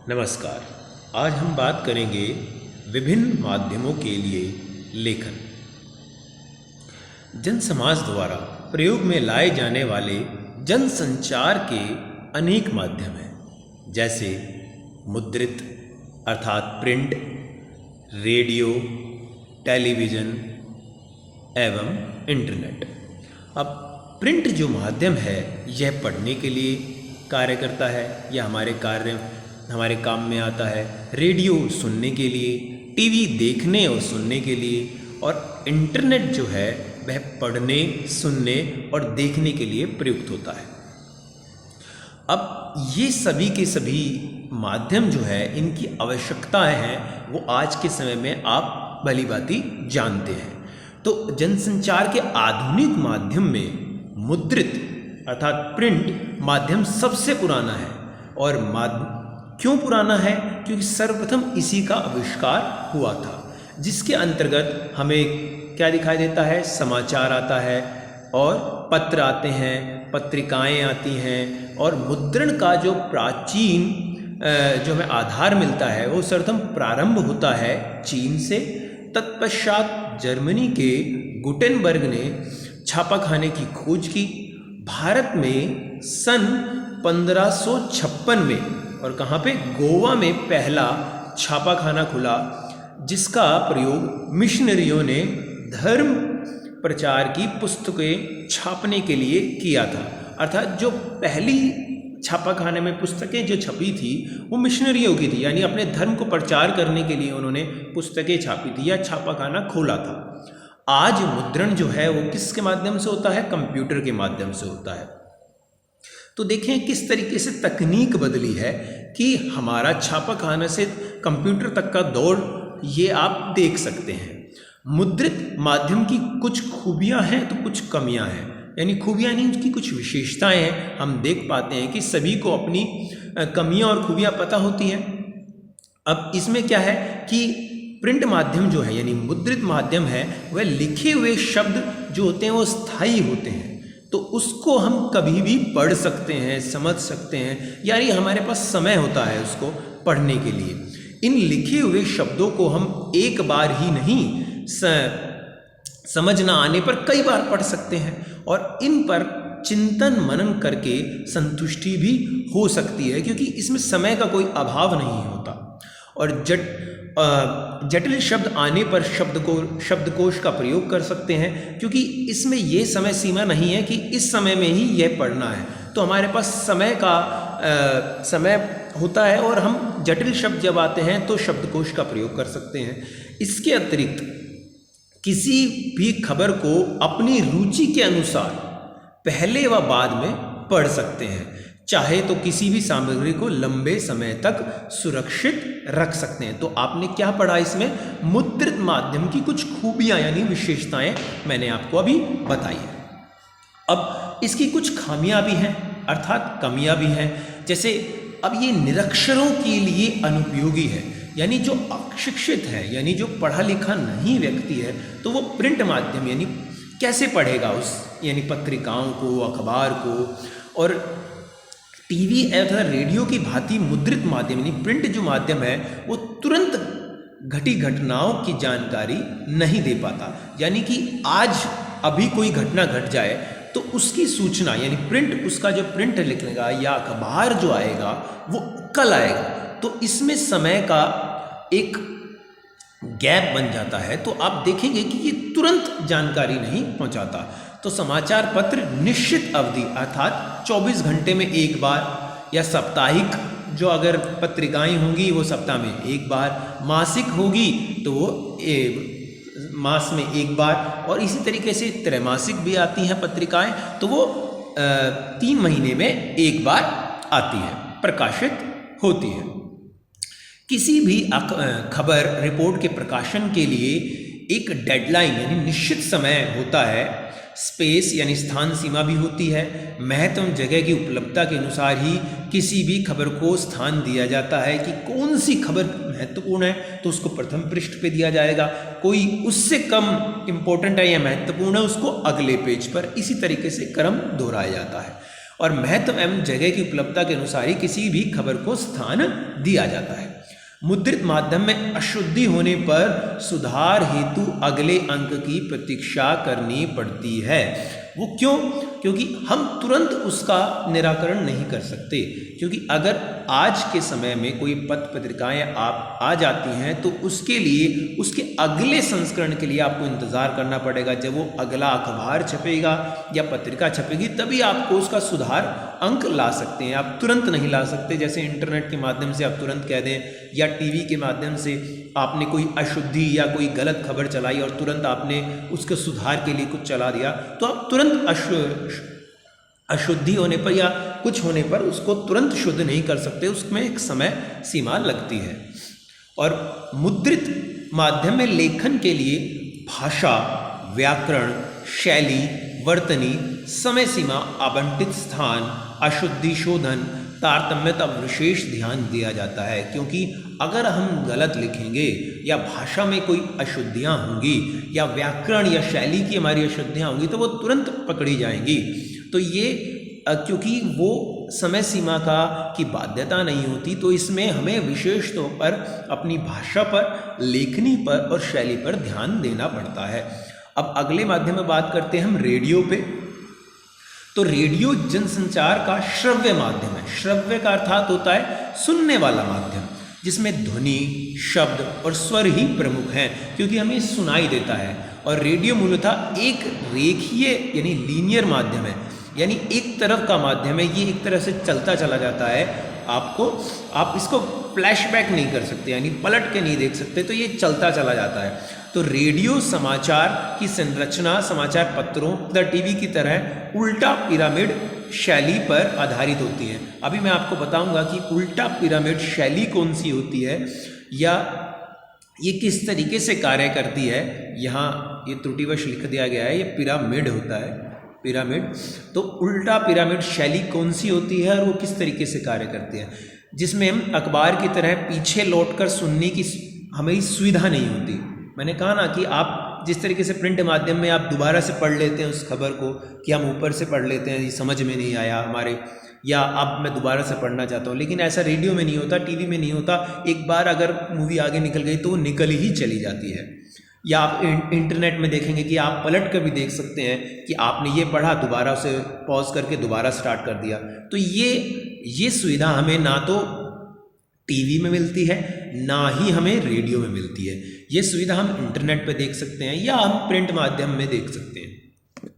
नमस्कार। आज हम बात करेंगे विभिन्न माध्यमों के लिए लेखन। जनसमाज द्वारा प्रयोग में लाए जाने वाले जनसंचार के अनेक माध्यम हैं, जैसे मुद्रित अर्थात प्रिंट, रेडियो, टेलीविज़न एवं इंटरनेट। अब प्रिंट जो माध्यम है यह पढ़ने के लिए कार्य करता है, यह हमारे काम में आता है। रेडियो सुनने के लिए, टीवी देखने और सुनने के लिए, और इंटरनेट जो है वह पढ़ने, सुनने और देखने के लिए प्रयुक्त होता है। अब ये सभी के सभी माध्यम जो है, इनकी आवश्यकताएं हैं वो आज के समय में आप भली भांति जानते हैं। तो जनसंचार के आधुनिक माध्यम में मुद्रित अर्थात प्रिंट माध्यम सबसे पुराना है। और क्यों पुराना है? क्योंकि सर्वप्रथम इसी का आविष्कार हुआ था, जिसके अंतर्गत हमें क्या दिखाई देता है? समाचार आता है और पत्र आते हैं, पत्रिकाएं आती हैं, और मुद्रण का जो प्राचीन जो हमें आधार मिलता है वो सर्वप्रथम प्रारंभ होता है चीन से। तत्पश्चात जर्मनी के गुटेनबर्ग ने छापाखाने की खोज की। भारत में सन 1556 में, और कहाँ पे? गोवा में पहला छापाखाना खुला, जिसका प्रयोग मिशनरियों ने धर्म प्रचार की पुस्तकें छापने के लिए किया था। अर्थात जो पहली छापाखाने में पुस्तकें जो छपी थी वो मिशनरियों की थी, यानी अपने धर्म को प्रचार करने के लिए उन्होंने पुस्तकें छापी थी या छापाखाना खोला था। आज मुद्रण जो है वो किसके माध्यम से होता है? कंप्यूटर के माध्यम से होता है। तो देखें किस तरीके से तकनीक बदली है कि हमारा छापाखाना से कंप्यूटर तक का दौर ये आप देख सकते हैं। मुद्रित माध्यम की कुछ खूबियां हैं तो कुछ कमियां हैं, यानी खूबियां नहीं, उसकी कुछ विशेषताएं हैं। हम देख पाते हैं कि सभी को अपनी कमियां और खूबियां पता होती हैं। अब इसमें क्या है कि प्रिंट माध्यम जो है यानी मुद्रित माध्यम है, वह लिखे हुए शब्द जो होते हैं वो स्थायी होते हैं, तो उसको हम कभी भी पढ़ सकते हैं, समझ सकते हैं, यानी हमारे पास समय होता है उसको पढ़ने के लिए। इन लिखे हुए शब्दों को हम एक बार ही नहीं, समझ ना आने पर कई बार पढ़ सकते हैं, और इन पर चिंतन मनन करके संतुष्टि भी हो सकती है, क्योंकि इसमें समय का कोई अभाव नहीं होता। और जटिल शब्द आने पर शब्दकोश का प्रयोग कर सकते हैं, क्योंकि इसमें ये समय सीमा नहीं है कि इस समय में ही यह पढ़ना है। तो हमारे पास समय होता है, और हम जटिल शब्द जब आते हैं तो शब्दकोश का प्रयोग कर सकते हैं। इसके अतिरिक्त किसी भी खबर को अपनी रुचि के अनुसार पहले व बाद में पढ़ सकते हैं। चाहे तो किसी भी सामग्री को लंबे समय तक सुरक्षित रख सकते हैं। तो आपने क्या पढ़ा इसमें? मुद्रित माध्यम की कुछ खूबियां यानी विशेषताएं मैंने आपको अभी बताई है। अब इसकी कुछ खामियां भी हैं, अर्थात कमियां भी हैं। जैसे अब ये निरक्षरों के लिए अनुपयोगी है, यानी जो अशिक्षित है, यानी जो पढ़ा लिखा नहीं व्यक्ति है, तो वो प्रिंट माध्यम यानी कैसे पढ़ेगा यानी पत्रिकाओं को, अखबार को। और टीवी अथवा रेडियो की भांति मुद्रित माध्यम यानी प्रिंट जो माध्यम है वो तुरंत घटी घटनाओं की जानकारी नहीं दे पाता। यानी कि आज अभी कोई घटना घट जाए तो उसकी सूचना यानी प्रिंट, उसका जो प्रिंट लिखने या अखबार जो आएगा वो कल आएगा। तो इसमें समय का एक गैप बन जाता है। तो आप देखेंगे कि ये तुरंत जानकारी नहीं पहुंचाता। तो समाचार पत्र निश्चित अवधि अर्थात 24 घंटे में एक बार, या साप्ताहिक जो अगर पत्रिकाएं होंगी वो सप्ताह में एक बार, मासिक होगी तो वो मास में एक बार, और इसी तरीके से त्रैमासिक भी आती हैं पत्रिकाएं, तो वो 3 महीने में एक बार आती है, प्रकाशित होती है। किसी भी खबर रिपोर्ट के प्रकाशन के लिए एक डेडलाइन यानी निश्चित समय होता है। स्पेस यानी स्थान सीमा भी होती है। महत्व जगह की उपलब्धता के अनुसार ही किसी भी खबर को स्थान दिया जाता है कि कौन सी खबर महत्वपूर्ण है तो उसको प्रथम पृष्ठ पे दिया जाएगा, कोई उससे कम इम्पोर्टेंट है या महत्वपूर्ण है उसको अगले पेज पर। इसी तरीके से क्रम दोहराया जाता है। और महत्व एवं जगह की उपलब्धता के अनुसार ही किसी भी खबर को स्थान दिया जाता है। मुद्रित माध्यम में अशुद्धि होने पर सुधार हेतु अगले अंक की प्रतीक्षा करनी पड़ती है। वो क्यों? क्योंकि हम तुरंत उसका निराकरण नहीं कर सकते, क्योंकि अगर आज के समय में कोई पत्र पत्रिकाएं आप आ जाती हैं तो उसके लिए उसके अगले संस्करण के लिए आपको इंतज़ार करना पड़ेगा। जब वो अगला अखबार छपेगा या पत्रिका छपेगी तभी आपको उसका सुधार अंक ला सकते हैं, आप तुरंत नहीं ला सकते। जैसे इंटरनेट के माध्यम से आप तुरंत कह दें या टीवी के माध्यम से आपने कोई अशुद्धि या कोई गलत खबर चलाई और तुरंत आपने उसके सुधार के लिए कुछ चला दिया, तो आप तुरंत अशुद्धि होने पर या कुछ होने पर उसको तुरंत शुद्ध नहीं कर सकते, उसमें एक समय सीमा लगती है। और मुद्रित माध्यम में लेखन के लिए भाषा, व्याकरण, शैली, वर्तनी, समय सीमा, आवंटित स्थान, अशुद्धि शोधन, तारतम्यता विशेष ध्यान दिया जाता है। क्योंकि अगर हम गलत लिखेंगे या भाषा में कोई अशुद्धियाँ होंगी या व्याकरण या शैली की हमारी अशुद्धियाँ होंगी तो वो तुरंत पकड़ी जाएंगी। तो ये क्योंकि वो समय सीमा की बाध्यता नहीं होती, तो इसमें हमें विशेष तौर पर अपनी भाषा पर, लेखनी पर और शैली पर ध्यान देना पड़ता है। अब अगले माध्यम में बात करते हैं हम रेडियो पे। तो रेडियो जनसंचार का श्रव्य माध्यम है। श्रव्य का अर्थात होता है सुनने वाला माध्यम, जिसमें ध्वनि, शब्द और स्वर ही प्रमुख हैं, क्योंकि हमें सुनाई देता है। और रेडियो मूलतः एक रेखीय यानी लीनियर माध्यम है, यानी एक तरफ का माध्यम है, ये एक तरह से चलता चला जाता है। आप इसको फ्लैशबैक नहीं कर सकते, यानी पलट के नहीं देख सकते, तो ये चलता चला जाता है। तो रेडियो समाचार की संरचना समाचार पत्रों तथा टीवी की तरह उल्टा पिरामिड शैली पर आधारित होती है। अभी मैं आपको बताऊंगा कि उल्टा पिरामिड शैली कौन सी होती है या ये किस तरीके से कार्य करती है। यहाँ ये त्रुटिवश लिख दिया गया है, ये पिरामिड होता है, पिरामिड। तो उल्टा पिरामिड शैली कौन सी होती है और वो किस तरीके से कार्य करती है, जिसमें हम अखबार की तरह पीछे लौटकर सुनने की हमें सुविधा नहीं होती। मैंने कहा ना कि आप जिस तरीके से प्रिंट माध्यम में आप दोबारा से पढ़ लेते हैं उस खबर को, कि हम ऊपर से पढ़ लेते हैं, ये समझ में नहीं आया हमारे, या अब मैं दोबारा से पढ़ना चाहता हूँ, लेकिन ऐसा रेडियो में नहीं होता, टीवी में नहीं होता। एक बार अगर मूवी आगे निकल गई तो वो निकल ही चली जाती है। या आप इंटरनेट में देखेंगे कि आप पलट कर भी देख सकते हैं कि आपने ये पढ़ा, दोबारा उसे पॉज करके दोबारा स्टार्ट कर दिया। तो ये सुविधा हमें ना तो टीवी में मिलती है ना ही हमें रेडियो में मिलती है। ये सुविधा हम इंटरनेट पे देख सकते हैं या हम प्रिंट माध्यम में देख सकते हैं।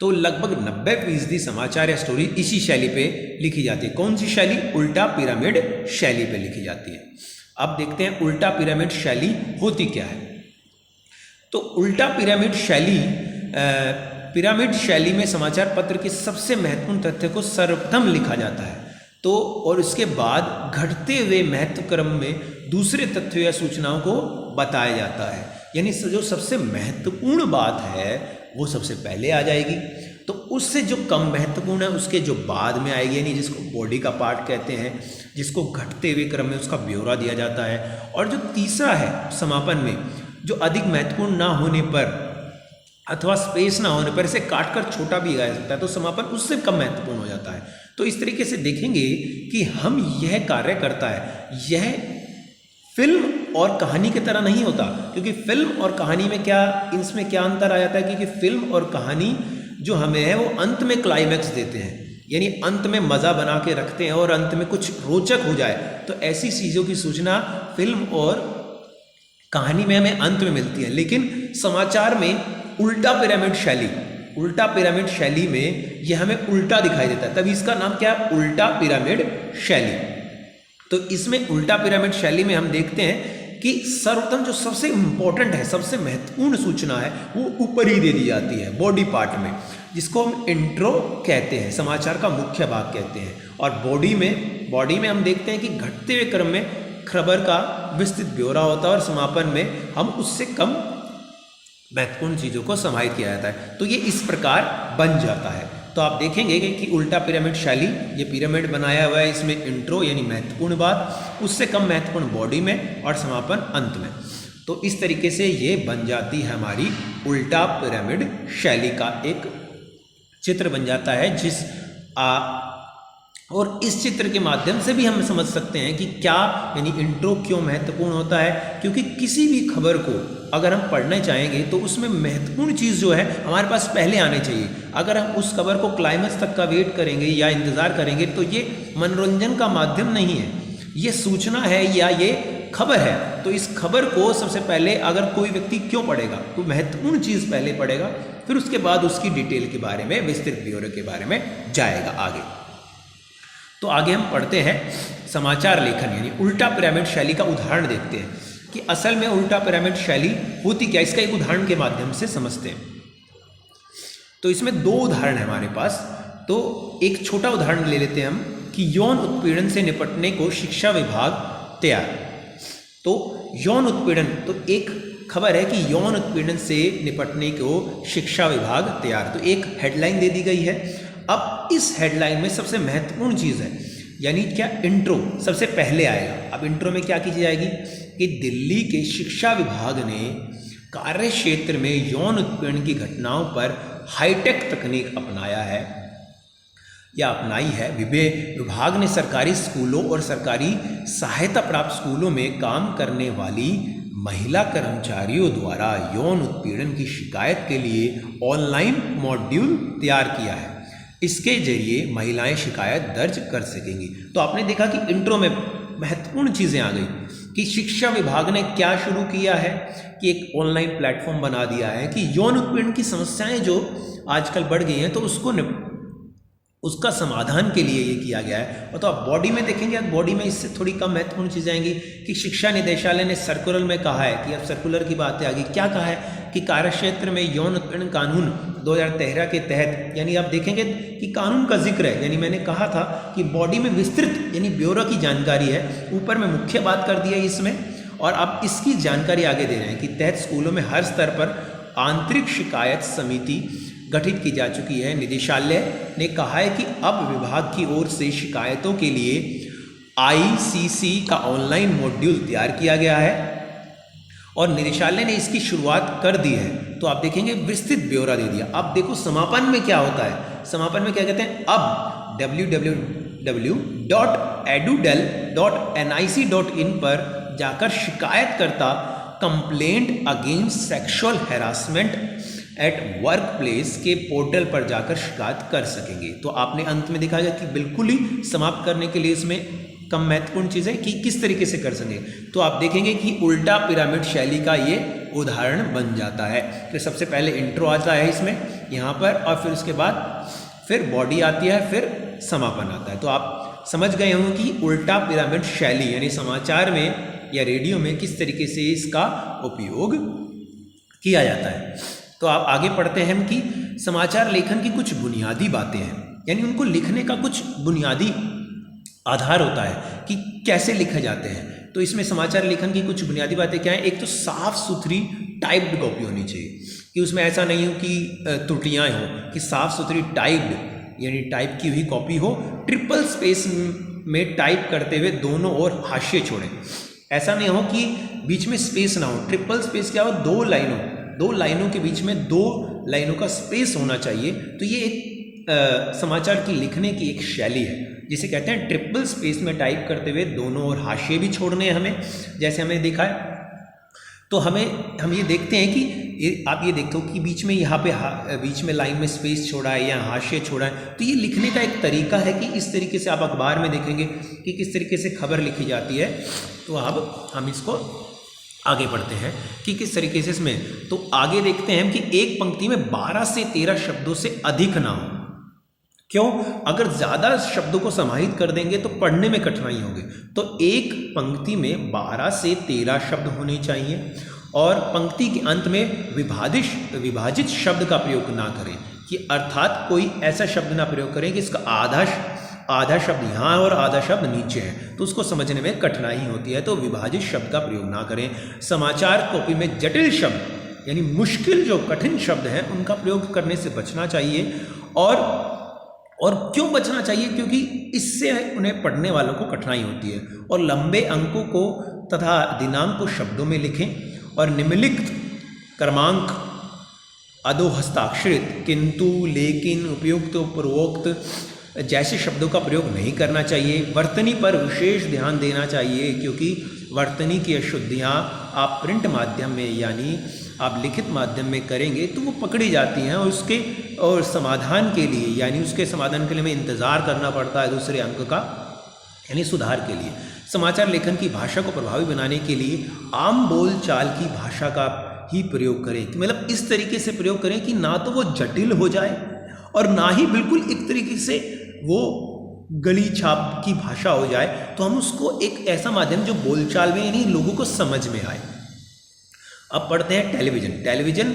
तो लगभग 90% समाचार या स्टोरी इसी शैली पे लिखी जाती है। कौन सी शैली? उल्टा पिरामिड शैली पे लिखी जाती है। अब देखते हैं उल्टा पिरामिड शैली होती क्या है। तो उल्टा पिरामिड शैली में समाचार पत्र के सबसे महत्वपूर्ण तथ्य को सर्वप्रथम लिखा जाता है, तो और उसके बाद घटते हुए महत्व क्रम में दूसरे तथ्यों या सूचनाओं को बताया जाता है। यानी जो सबसे महत्वपूर्ण बात है वो सबसे पहले आ जाएगी, तो उससे जो कम महत्वपूर्ण है उसके जो बाद में आएगी, यानी जिसको बॉडी का पार्ट कहते हैं, जिसको घटते हुए क्रम में उसका ब्यौरा दिया जाता है। और जो तीसरा है समापन में, जो अधिक महत्वपूर्ण ना होने पर अथवा स्पेस ना होने पर इसे काटकर छोटा भी गाया सकता है, तो समापन उससे कम महत्वपूर्ण हो जाता है। तो इस तरीके से देखेंगे कि हम यह कार्य करता है, यह फिल्म और कहानी की तरह नहीं होता, क्योंकि फिल्म और कहानी में इसमें क्या अंतर आ जाता है, क्योंकि फिल्म और कहानी जो हमें है वो अंत में क्लाइमैक्स देते हैं, यानी अंत में मज़ा बना के रखते हैं और अंत में कुछ रोचक हो जाए। तो ऐसी चीज़ों की सूचना फिल्म और कहानी में हमें अंत में मिलती है। लेकिन समाचार में उल्टा पिरामिड शैली में यह हमें उल्टा दिखाई देता है, तभी इसका नाम क्या है? उल्टा पिरामिड शैली। तो इसमें उल्टा पिरामिड शैली में हम देखते हैं कि सर्वप्रथम जो सबसे इंपॉर्टेंट है, सबसे महत्वपूर्ण सूचना है, वो ऊपर ही दे दी जाती है बॉडी पार्ट में, जिसको हम इंट्रो कहते हैं, समाचार का मुख्य भाग कहते हैं। और बॉडी में हम देखते हैं कि घटते हुए क्रम में खबर का विस्तृत ब्यौरा होता है और समापन में हम उससे कम महत्वपूर्ण चीज़ों को समाहित किया जाता है। तो ये इस प्रकार बन जाता है। तो आप देखेंगे कि उल्टा पिरामिड शैली, ये पिरामिड बनाया हुआ है, इसमें इंट्रो यानी महत्वपूर्ण बात, उससे कम महत्वपूर्ण बॉडी में और समापन अंत में। तो इस तरीके से ये बन जाती है हमारी उल्टा पिरामिड शैली का एक चित्र बन जाता है, जिस और इस चित्र के माध्यम से भी हम समझ सकते हैं कि क्या यानी इंट्रो क्यों महत्वपूर्ण होता है, क्योंकि किसी भी खबर को अगर हम पढ़ना चाहेंगे तो उसमें महत्वपूर्ण चीज़ जो है हमारे पास पहले आनी चाहिए। अगर हम उस खबर को क्लाइमेक्स तक का वेट करेंगे या इंतज़ार करेंगे तो ये मनोरंजन का माध्यम नहीं है, ये सूचना है या ये खबर है। तो इस खबर को सबसे पहले अगर कोई व्यक्ति क्यों पढ़ेगा, तो महत्वपूर्ण चीज़ पहले पढ़ेगा, फिर उसके बाद उसकी डिटेल के बारे में, विस्तृत ब्यौरे के बारे में जाएगा आगे। तो आगे हम पढ़ते हैं समाचार लेखन यानी उल्टा पिरामिड शैली का उदाहरण देखते हैं कि असल में उल्टा पिरामिड शैली होती क्या, इसका एक उदाहरण के माध्यम से समझते हैं। तो इसमें दो उदाहरण है हमारे पास। तो एक छोटा उदाहरण ले लेते हैं हम कि यौन उत्पीड़न से निपटने को शिक्षा विभाग तैयार। तो यौन उत्पीड़न, तो एक खबर है कि यौन उत्पीड़न से निपटने को शिक्षा विभाग तैयार। तो एक हेडलाइन दे दी गई है। अब इस हेडलाइन में सबसे महत्वपूर्ण चीज़ है यानी क्या, इंट्रो सबसे पहले आएगा। अब इंट्रो में क्या की जाएगी कि दिल्ली के शिक्षा विभाग ने कार्य क्षेत्र में यौन उत्पीड़न की घटनाओं पर हाईटेक तकनीक अपनाया है या अपनाई है। विभाग ने सरकारी स्कूलों और सरकारी सहायता प्राप्त स्कूलों में काम करने वाली महिला कर्मचारियों द्वारा यौन उत्पीड़न की शिकायत के लिए ऑनलाइन मॉड्यूल तैयार किया है। इसके जरिए महिलाएं शिकायत दर्ज कर सकेंगी। तो आपने देखा कि इंट्रो में महत्वपूर्ण चीज़ें आ गई कि शिक्षा विभाग ने क्या शुरू किया है कि एक ऑनलाइन प्लेटफॉर्म बना दिया है कि यौन उत्पीड़न की समस्याएं जो आजकल बढ़ गई हैं तो उसका समाधान के लिए ये किया गया है। और तो आप बॉडी में देखेंगे, अब बॉडी में इससे थोड़ी कम महत्वपूर्ण चीज़ें आएंगी कि शिक्षा निदेशालय ने सर्कुलर में कहा है कि अब सर्कुलर की बातें आ गई। क्या कहा है कि कार्यक्षेत्र में यौन उत्पीड़न कानून 2013 के तहत, यानी आप देखेंगे कि कानून का जिक्र है, यानी मैंने कहा था कि बॉडी में विस्तृत यानी ब्यौरा की जानकारी है, ऊपर में मुख्य बात कर दी है इसमें, और अब इसकी जानकारी आगे दे रहे हैं कि तहत स्कूलों में हर स्तर पर आंतरिक शिकायत समिति गठित की जा चुकी है। निदेशालय ने कहा है कि अब विभाग की ओर से शिकायतों के लिए ICC का ऑनलाइन मॉड्यूल तैयार किया गया है और निदेशालय ने इसकी शुरुआत कर दी है। तो आप देखेंगे विस्तृत ब्यौरा दे दिया। अब देखो समापन में क्या होता है, समापन में क्या कहते हैं, अब www.edudel.nic.in पर जाकर शिकायतकर्ता complaint against sexual harassment at work place के पोर्टल पर जाकर शिकायत कर सकेंगे। तो आपने अंत में देखा कि बिल्कुल ही समाप्त करने के लिए इसमें कम महत्वपूर्ण चीज़ है कि किस तरीके से कर सकेंगे। तो आप देखेंगे कि उल्टा पिरामिड शैली का ये उदाहरण बन जाता है। फिर सबसे पहले इंट्रो आता है इसमें यहाँ पर, और फिर उसके बाद फिर बॉडी आती है, फिर समापन आता है। तो आप समझ गए होंगे कि उल्टा पिरामिड शैली यानी समाचार में या रेडियो में किस तरीके से इसका उपयोग किया जाता है। तो आप आगे पढ़ते हैं कि समाचार लेखन की कुछ बुनियादी बातें हैं, यानी उनको लिखने का कुछ बुनियादी आधार होता है कि कैसे लिखे जाते हैं। तो इसमें समाचार लेखन की कुछ बुनियादी बातें क्या हैं। एक तो साफ सुथरी टाइप्ड कॉपी होनी चाहिए कि उसमें ऐसा नहीं हो कि त्रुटियाँ हो, कि साफ सुथरी टाइप्ड यानी टाइप की हुई कॉपी हो। ट्रिपल स्पेस में टाइप करते हुए दोनों ओर हाशिए छोड़ें। ऐसा नहीं हो कि बीच में स्पेस ना हो। ट्रिपल स्पेस क्या हो, दो लाइनों के बीच में 2 लाइनों का स्पेस होना चाहिए। तो ये एक समाचार की लिखने की एक शैली है जिसे कहते हैं ट्रिपल स्पेस में टाइप करते हुए दोनों ओर हाशिए भी छोड़ने हैं हमें, जैसे हमने देखा है। तो हम ये देखते हैं कि आप ये देखते हो कि बीच में यहाँ पे बीच में लाइन में स्पेस छोड़ा है या हाशिए छोड़ा है। तो ये लिखने का एक तरीका है कि इस तरीके से आप अखबार में देखेंगे कि किस तरीके से खबर लिखी जाती है। तो अब हम इसको आगे बढ़ते हैं कि किस तरीके से इसमें, तो आगे देखते हैं कि एक पंक्ति में 12 से 13 शब्दों से अधिक ना हो। क्यों? अगर ज़्यादा शब्दों को समाहित कर देंगे तो पढ़ने में कठिनाई होगी। तो एक पंक्ति में 12 से 13 शब्द होने चाहिए और पंक्ति के अंत में विभाजित शब्द का प्रयोग ना करें, कि अर्थात कोई ऐसा शब्द ना प्रयोग करें कि इसका आधा शब्द यहाँ और आधा शब्द नीचे है, तो उसको समझने में कठिनाई होती है। तो विभाजित शब्द का प्रयोग ना करें। समाचार कॉपी में जटिल शब्द यानी मुश्किल जो कठिन शब्द हैं उनका प्रयोग करने से बचना चाहिए। और क्यों बचना चाहिए? क्योंकि इससे उन्हें पढ़ने वालों को कठिनाई होती है। और लंबे अंकों को तथा दिनांक को शब्दों में लिखें और निम्नलिखित क्रमांक अधोहस्ताक्षरित किंतु, लेकिन, उपयुक्त, पूर्वोक्त जैसे शब्दों का प्रयोग नहीं करना चाहिए। वर्तनी पर विशेष ध्यान देना चाहिए, क्योंकि वर्तनी की अशुद्धियाँ आप प्रिंट माध्यम में यानी आप लिखित माध्यम में करेंगे तो वो पकड़ी जाती हैं, और समाधान के लिए यानी उसके समाधान के लिए हमें इंतज़ार करना पड़ता है दूसरे अंक का, यानी सुधार के लिए। समाचार लेखन की भाषा को प्रभावी बनाने के लिए आम बोल चाल की भाषा का ही प्रयोग करें, मतलब इस तरीके से प्रयोग करें कि ना तो वो जटिल हो जाए और ना ही बिल्कुल एक तरीके से वो गली छाप की भाषा हो जाए। तो हम उसको एक ऐसा माध्यम जो बोलचाल में यानी लोगों को समझ में आए। अब पढ़ते हैं टेलीविज़न। टेलीविज़न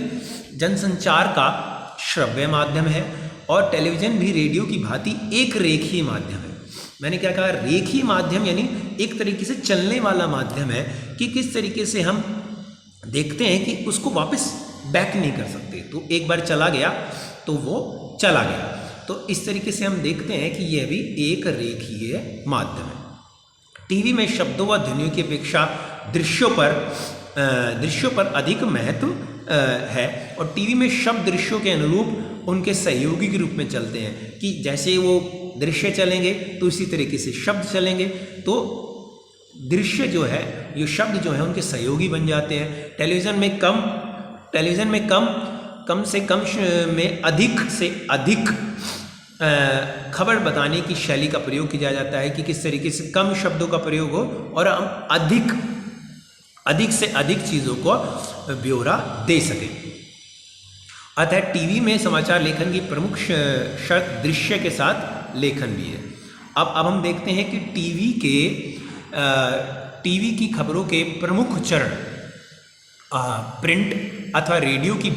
जनसंचार का श्रव्य माध्यम है, और टेलीविज़न भी रेडियो की भांति एक रेखीय माध्यम है। मैंने क्या कहा, रेखीय माध्यम यानी एक तरीके से चलने वाला माध्यम है, कि किस तरीके से हम देखते हैं कि उसको वापस बैक नहीं कर सकते, तो एक बार चला गया तो वो चला गया। तो इस तरीके से हम देखते हैं कि यह भी एक रेखीय माध्यम है। टीवी में शब्दों व ध्वनियों की अपेक्षा दृश्यों पर अधिक महत्व है, और टीवी में शब्द दृश्यों के अनुरूप उनके सहयोगी के रूप में चलते हैं, कि जैसे वो दृश्य चलेंगे तो इसी तरीके से शब्द चलेंगे, तो दृश्य जो है, ये शब्द जो है उनके सहयोगी बन जाते हैं। टेलीविज़न में कम से कम में अधिक से अधिक खबर बताने की शैली का प्रयोग किया जाता है, कि किस तरीके से कम शब्दों का प्रयोग हो और हम अधिक से अधिक चीज़ों को ब्यौरा दे सकें। अतः टीवी में समाचार लेखन की प्रमुख शर्त दृश्य के साथ लेखन भी है। अब हम देखते हैं कि टीवी की खबरों के प्रमुख चरण प्रिंट अथवा रेडियो की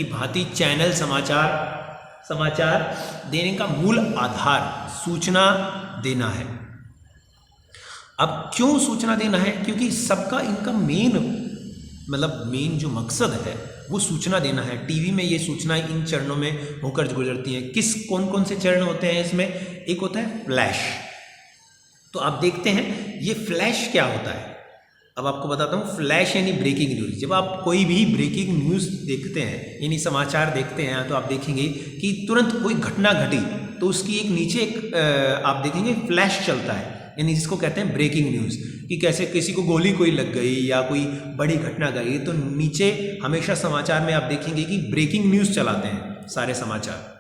भांति चैनल समाचार देने का मूल आधार सूचना देना है। अब क्यों सूचना देना है? क्योंकि सबका इनका मेन जो मकसद है वो सूचना देना है। टीवी में ये सूचनाएं इन चरणों में होकर गुजरती हैं। कौन कौन से चरण होते हैं इसमें? एक होता है फ्लैश। तो आप देखते हैं ये फ्लैश क्या होता है। अब आपको बताता हूँ, फ्लैश यानी ब्रेकिंग न्यूज़। जब आप कोई भी ब्रेकिंग न्यूज़ देखते हैं यानी समाचार देखते हैं, तो आप देखेंगे कि तुरंत कोई घटना घटी तो उसकी एक नीचे आप देखेंगे फ्लैश चलता है, यानी जिसको कहते हैं ब्रेकिंग न्यूज़, कि कैसे किसी को गोली कोई लग गई या कोई बड़ी घटना गई, तो नीचे हमेशा समाचार में आप देखेंगे कि ब्रेकिंग न्यूज़ चलाते हैं सारे समाचार।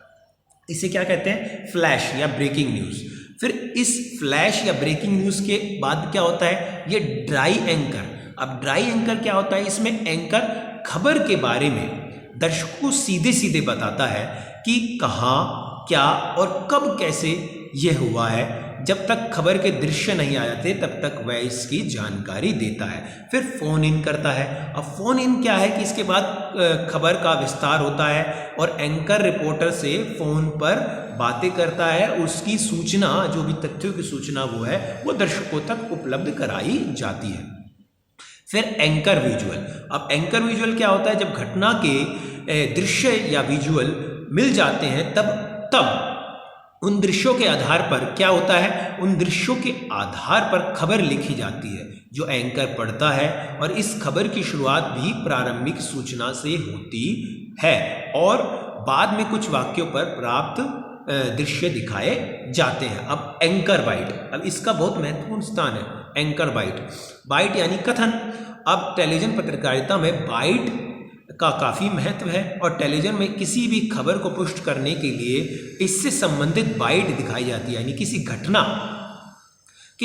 इसे क्या कहते हैं? फ्लैश या ब्रेकिंग न्यूज़। फिर इस फ्लैश या ब्रेकिंग न्यूज़ के बाद क्या होता है? ये ड्राई एंकर। अब ड्राई एंकर क्या होता है? इसमें एंकर खबर के बारे में दर्शकों को सीधे सीधे बताता है कि कहाँ, क्या और कब कैसे यह हुआ है। जब तक खबर के दृश्य नहीं आ जाते तब तक वह इसकी जानकारी देता है। फिर फ़ोन इन करता है। अब फ़ोन इन क्या है कि इसके बाद खबर का विस्तार होता है और एंकर रिपोर्टर से फ़ोन पर बातें करता है। उसकी सूचना, जो भी तथ्यों की सूचना वो दर्शकों तक उपलब्ध कराई जाती है। फिर एंकर विजुअल। अब एंकर विजुअल क्या होता है? जब घटना के दृश्य या विजुअल मिल जाते हैं तब उन दृश्यों के आधार पर क्या होता है? उन दृश्यों के आधार पर खबर लिखी जाती है जो एंकर पढ़ता है, और इस खबर की शुरुआत भी प्रारंभिक सूचना से होती है और बाद में कुछ वाक्यों पर प्राप्त दृश्य दिखाए जाते हैं। अब एंकर बाइट, अब इसका बहुत महत्वपूर्ण स्थान है। एंकर बाइट यानी कथन। अब टेलीविजन पत्रकारिता में बाइट का काफ़ी महत्व है, और टेलीविजन में किसी भी खबर को पुष्ट करने के लिए इससे संबंधित बाइट दिखाई जाती है, यानी किसी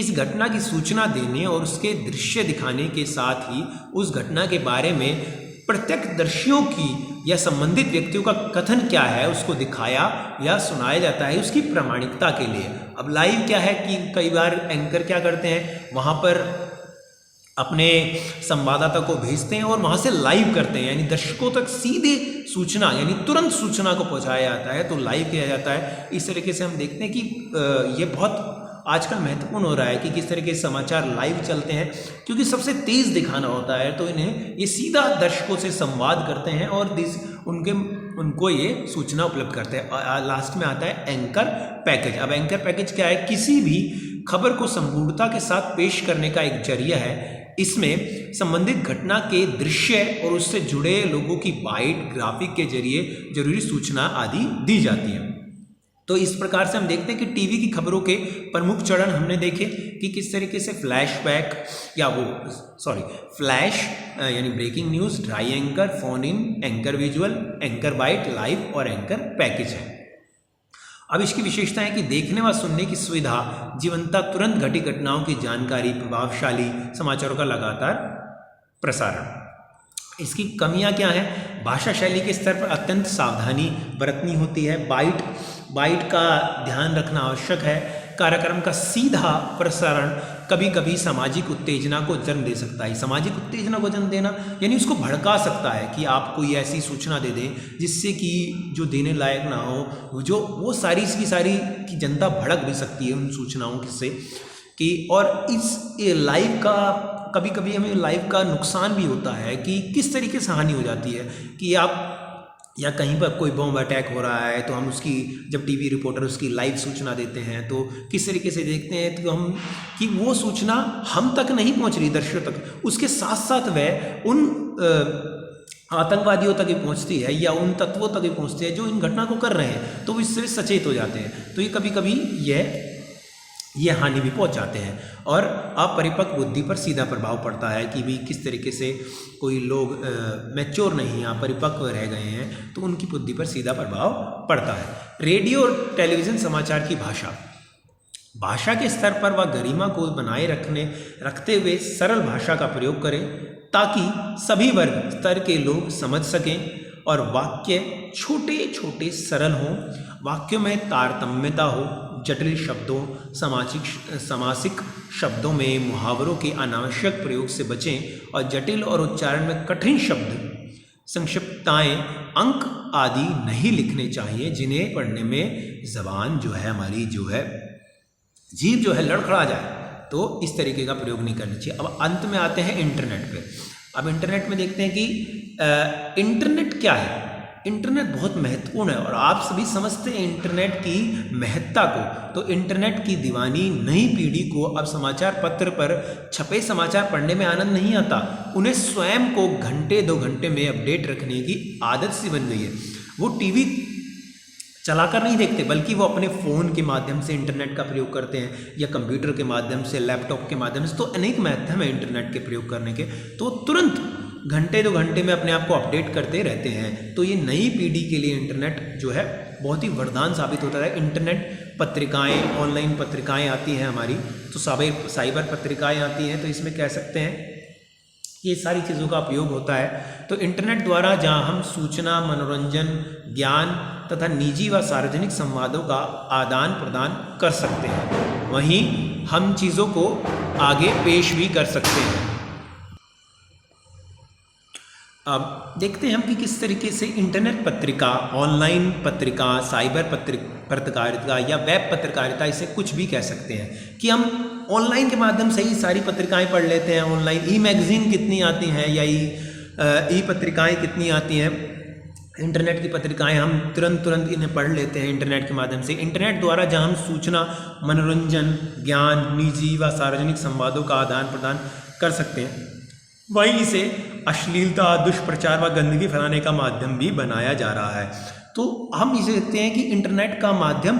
घटना की सूचना देने और उसके दृश्य दिखाने के साथ ही उस घटना के बारे में प्रत्यक्षदर्शियों की या संबंधित व्यक्तियों का कथन क्या है उसको दिखाया या सुनाया जाता है उसकी प्रामाणिकता के लिए। अब लाइव क्या है कि कई बार एंकर क्या करते हैं, वहाँ पर अपने संवाददाता को भेजते हैं और वहाँ से लाइव करते हैं, यानी दर्शकों तक सीधे सूचना यानी तुरंत सूचना को पहुँचाया जाता है, तो लाइव किया जाता है। इस तरीके से हम देखते हैं कि ये बहुत आजकल महत्वपूर्ण हो रहा है कि किस तरीके से समाचार लाइव चलते हैं, क्योंकि सबसे तेज़ दिखाना होता है, तो इन्हें ये सीधा दर्शकों से संवाद करते हैं और उनको ये सूचना उपलब्ध करते हैं। लास्ट में आता है एंकर पैकेज। अब एंकर पैकेज क्या है? किसी भी खबर को संपूर्णता के साथ पेश करने का एक जरिया है। इसमें संबंधित घटना के दृश्य और उससे जुड़े लोगों की बाइट, ग्राफिक के जरिए जरूरी सूचना आदि दी जाती है। तो इस प्रकार से हम देखते हैं कि टीवी की खबरों के प्रमुख चरण हमने देखे कि किस तरीके से फ्लैशबैक या फ्लैश यानी breaking news, dry anchor, phone in, anchor visual, anchor bite, live और एंकर पैकेज है। अब इसकी विशेषता है कि देखने व सुनने की सुविधा, जीवंता, तुरंत घटी घटनाओं की जानकारी, प्रभावशाली समाचारों का लगातार प्रसारण। इसकी कमियां क्या हैं? भाषा शैली के स्तर पर अत्यंत सावधानी बरतनी होती है। बाइट का ध्यान रखना आवश्यक है। कार्यक्रम का सीधा प्रसारण कभी कभी सामाजिक उत्तेजना को जन्म दे सकता है। सामाजिक उत्तेजना को जन्म देना यानी उसको भड़का सकता है कि आप कोई ऐसी सूचना दे दें जिससे कि जो देने लायक ना हो, जो वो सारी की सारी की जनता भड़क भी सकती है उन सूचनाओं से कि। और इस लाइव का कभी कभी हमें लाइव का नुकसान भी होता है कि किस तरीके से हानि हो जाती है कि आप या कहीं पर कोई बॉम्ब अटैक हो रहा है तो हम उसकी जब टीवी रिपोर्टर उसकी लाइव सूचना देते हैं तो किस तरीके से देखते हैं तो हम कि वो सूचना हम तक नहीं पहुंच रही, दर्शकों तक, उसके साथ साथ वह उन आतंकवादियों तक ही पहुंचती है या उन तत्वों तक ही पहुंचती है जो इन घटना को कर रहे हैं, तो इससे सचेत हो जाते हैं। तो ये कभी कभी ये हानि भी पहुंचाते हैं और अपरिपक्व बुद्धि पर सीधा प्रभाव पड़ता है कि भी किस तरीके से कोई लोग मैच्योर नहीं या परिपक्व रह गए हैं तो उनकी बुद्धि पर सीधा प्रभाव पड़ता है। रेडियो और टेलीविज़न समाचार की भाषा के स्तर पर वह गरिमा को बनाए रखते हुए सरल भाषा का प्रयोग करें ताकि सभी वर्ग स्तर के लोग समझ सकें और वाक्य छोटे छोटे सरल हों, वाक्यों में तारतम्यता हो, जटिल शब्दों, समासिक शब्दों में मुहावरों के अनावश्यक प्रयोग से बचें और जटिल और उच्चारण में कठिन शब्द, संक्षिप्तताएं, अंक आदि नहीं लिखने चाहिए जिन्हें पढ़ने में जबान जो है हमारी जो है जीभ जो है लड़खड़ा जाए। तो इस तरीके का प्रयोग नहीं करना चाहिए। अब अंत में आते हैं इंटरनेट पे। अब इंटरनेट में देखते हैं कि इंटरनेट क्या है। इंटरनेट बहुत महत्वपूर्ण है और आप सभी समझते हैं इंटरनेट की महत्ता को। तो इंटरनेट की दीवानी नई पीढ़ी को अब समाचार पत्र पर छपे समाचार पढ़ने में आनंद नहीं आता, उन्हें स्वयं को घंटे 2 घंटे में अपडेट रखने की आदत सी बन गई है। वो टीवी चलाकर नहीं देखते बल्कि वो अपने फ़ोन के माध्यम से इंटरनेट का प्रयोग करते हैं या कंप्यूटर के माध्यम से, लैपटॉप के माध्यम से। तो अनेक माध्यम है इंटरनेट के प्रयोग करने के, तो तुरंत घंटे 2 घंटे में अपने आप को अपडेट करते रहते हैं। तो ये नई पीढ़ी के लिए इंटरनेट जो है बहुत ही वरदान साबित होता है। इंटरनेट पत्रिकाएं, ऑनलाइन पत्रिकाएं आती हैं हमारी, तो साइबर पत्रिकाएं आती हैं, तो इसमें कह सकते हैं ये सारी चीज़ों का उपयोग होता है। तो इंटरनेट द्वारा जहां हम सूचना, मनोरंजन, ज्ञान तथा निजी व सार्वजनिक संवादों का आदान प्रदान कर सकते हैं, वहीं हम चीज़ों को आगे पेश भी कर सकते हैं। अब देखते हैं हम कि किस तरीके से इंटरनेट पत्रिका, ऑनलाइन पत्रिका, साइबर पत्रकारिता या वेब पत्रकारिता, इसे कुछ भी कह सकते हैं कि हम ऑनलाइन के माध्यम से ही सारी पत्रिकाएं पढ़ लेते हैं। ऑनलाइन ई मैगज़ीन कितनी आती हैं या ई पत्रिकाएं कितनी आती हैं, इंटरनेट की पत्रिकाएं हम तुरंत इन्हें पढ़ लेते हैं इंटरनेट के माध्यम से। इंटरनेट द्वारा जहां हम सूचना, मनोरंजन, ज्ञान, निजी व सार्वजनिक संवादों का आदान प्रदान कर सकते हैं, वहीं इसे अश्लीलता, दुष्प्रचार व गंदगी फैलाने का माध्यम भी बनाया जा रहा है। तो हम इसे देखते हैं कि इंटरनेट का माध्यम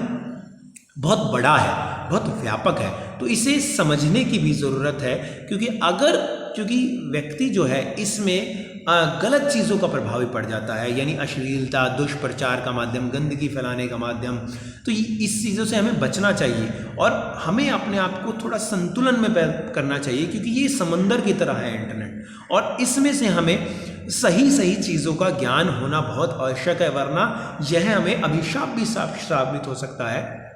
बहुत बड़ा है, बहुत व्यापक है, तो इसे समझने की भी ज़रूरत है क्योंकि व्यक्ति जो है इसमें गलत चीज़ों का प्रभाव भी पड़ जाता है, यानी अश्लीलता, दुष्प्रचार का माध्यम, गंदगी फैलाने का माध्यम। तो इस चीज़ों से हमें बचना चाहिए और हमें अपने आप को थोड़ा संतुलन में करना चाहिए क्योंकि ये समंदर की तरह है इंटरनेट, और इसमें से हमें सही चीज़ों का ज्ञान होना बहुत आवश्यक है, वरना यह हमें अभिशाप भी साबित हो सकता है।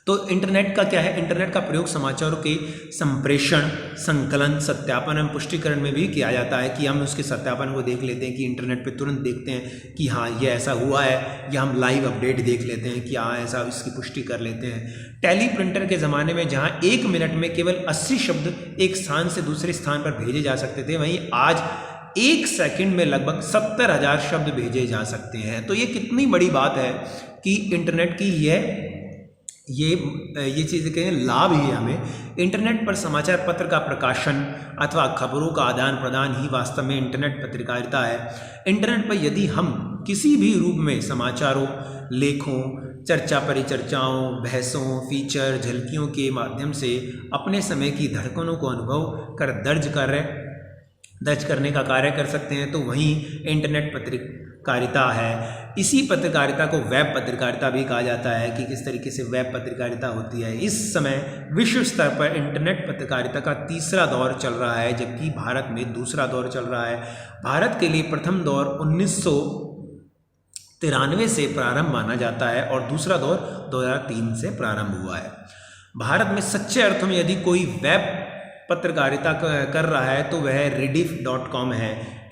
तो इंटरनेट का क्या है? इंटरनेट का प्रयोग समाचारों के संप्रेषण, संकलन, सत्यापन एवं पुष्टिकरण में भी किया जाता है कि हम उसके सत्यापन को देख लेते हैं कि इंटरनेट पे तुरंत देखते हैं कि हाँ ये ऐसा हुआ है, या हम लाइव अपडेट देख लेते हैं कि हाँ ऐसा, इसकी पुष्टि कर लेते हैं। टेली प्रिंटर के ज़माने में जहाँ 1 मिनट में केवल 80 शब्द एक स्थान से दूसरे स्थान पर भेजे जा सकते थे, वहीं आज 1 सेकंड में लगभग 70,000 शब्द भेजे जा सकते हैं। तो ये कितनी बड़ी बात है कि इंटरनेट की ये चीज़ें कहें लाभ ही है हमें। इंटरनेट पर समाचार पत्र का प्रकाशन अथवा खबरों का आदान प्रदान ही वास्तव में इंटरनेट पत्रकारिता है। इंटरनेट पर यदि हम किसी भी रूप में समाचारों, लेखों, चर्चा परिचर्चाओं, बहसों, फीचर, झलकियों के माध्यम से अपने समय की धड़कनों को अनुभव कर दर्ज करने का कार्य कर सकते हैं। तो वहीं इंटरनेट पत्रकारिता है। इसी पत्रकारिता को वेब पत्रकारिता भी कहा जाता है कि किस तरीके से वेब पत्रकारिता होती है। इस समय विश्व स्तर पर इंटरनेट पत्रकारिता का तीसरा दौर चल रहा है, जबकि भारत में दूसरा दौर चल रहा है। भारत के लिए प्रथम दौर 1993 से प्रारंभ माना जाता है और दूसरा दौर 2003 से प्रारंभ हुआ है। भारत में सच्चे अर्थों में यदि कोई वेब पत्रकारिता कर रहा है तो वह rediff.com है,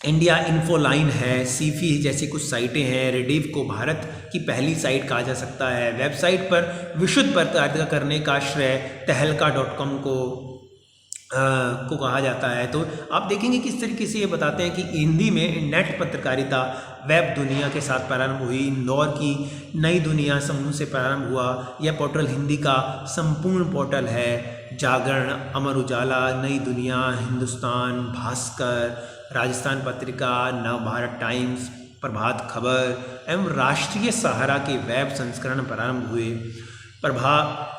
इंडिया इन्फोलाइन है, सीफी जैसी कुछ साइटें हैं। रेडिफ को भारत की पहली साइट कहा जा सकता है। वेबसाइट पर विशुद्ध पत्रकारिता करने का श्रेय तहलका.com को कहा जाता है। तो आप देखेंगे किस तरीके से ये बताते हैं कि हिंदी में नेट पत्रकारिता वेब दुनिया के साथ प्रारंभ हुई। इंदौर की नई दुनिया समूह से प्रारंभ हुआ। यह पोर्टल हिंदी का संपूर्ण पोर्टल है। जागरण, अमर उजाला, नई दुनिया, हिंदुस्तान, भास्कर, राजस्थान पत्रिका, नवभारत टाइम्स, प्रभात खबर एवं राष्ट्रीय सहारा के वेब संस्करण प्रारंभ हुए। प्रभा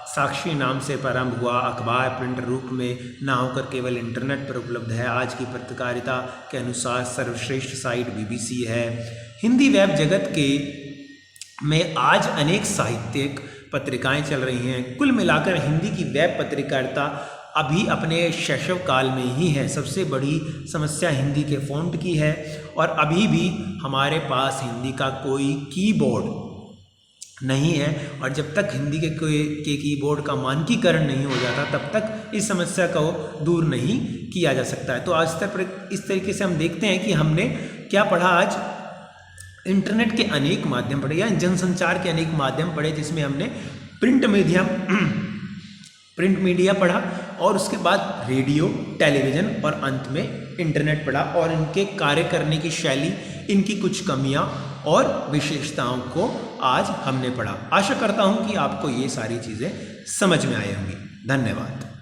साक्षी नाम से प्रारंभ हुआ अखबार प्रिंट रूप में ना होकर केवल इंटरनेट पर उपलब्ध है। आज की पत्रकारिता के अनुसार सर्वश्रेष्ठ साइट बीबीसी है। हिंदी वेब जगत के में आज अनेक साहित्यिक पत्रिकाएं चल रही हैं। कुल मिलाकर हिंदी की वेब पत्रकारिता अभी अपने शैशव काल में ही है। सबसे बड़ी समस्या हिंदी के फ़ॉन्ट की है और अभी भी हमारे पास हिंदी का कोई कीबोर्ड नहीं है और जब तक हिंदी के कीबोर्ड का मानकीकरण नहीं हो जाता तब तक इस समस्या को दूर नहीं किया जा सकता है। तो आज तक इस तरीके से हम देखते हैं कि हमने क्या पढ़ा आज, इंटरनेट के अनेक माध्यम पढ़े या जनसंचार के अनेक माध्यम पढ़े, जिसमें हमने प्रिंट मीडिया पढ़ा और उसके बाद रेडियो, टेलीविज़न और अंत में इंटरनेट पढ़ा और इनके कार्य करने की शैली, इनकी कुछ कमियां और विशेषताओं को आज हमने पढ़ा। आशा करता हूं कि आपको ये सारी चीज़ें समझ में आई होंगी। धन्यवाद।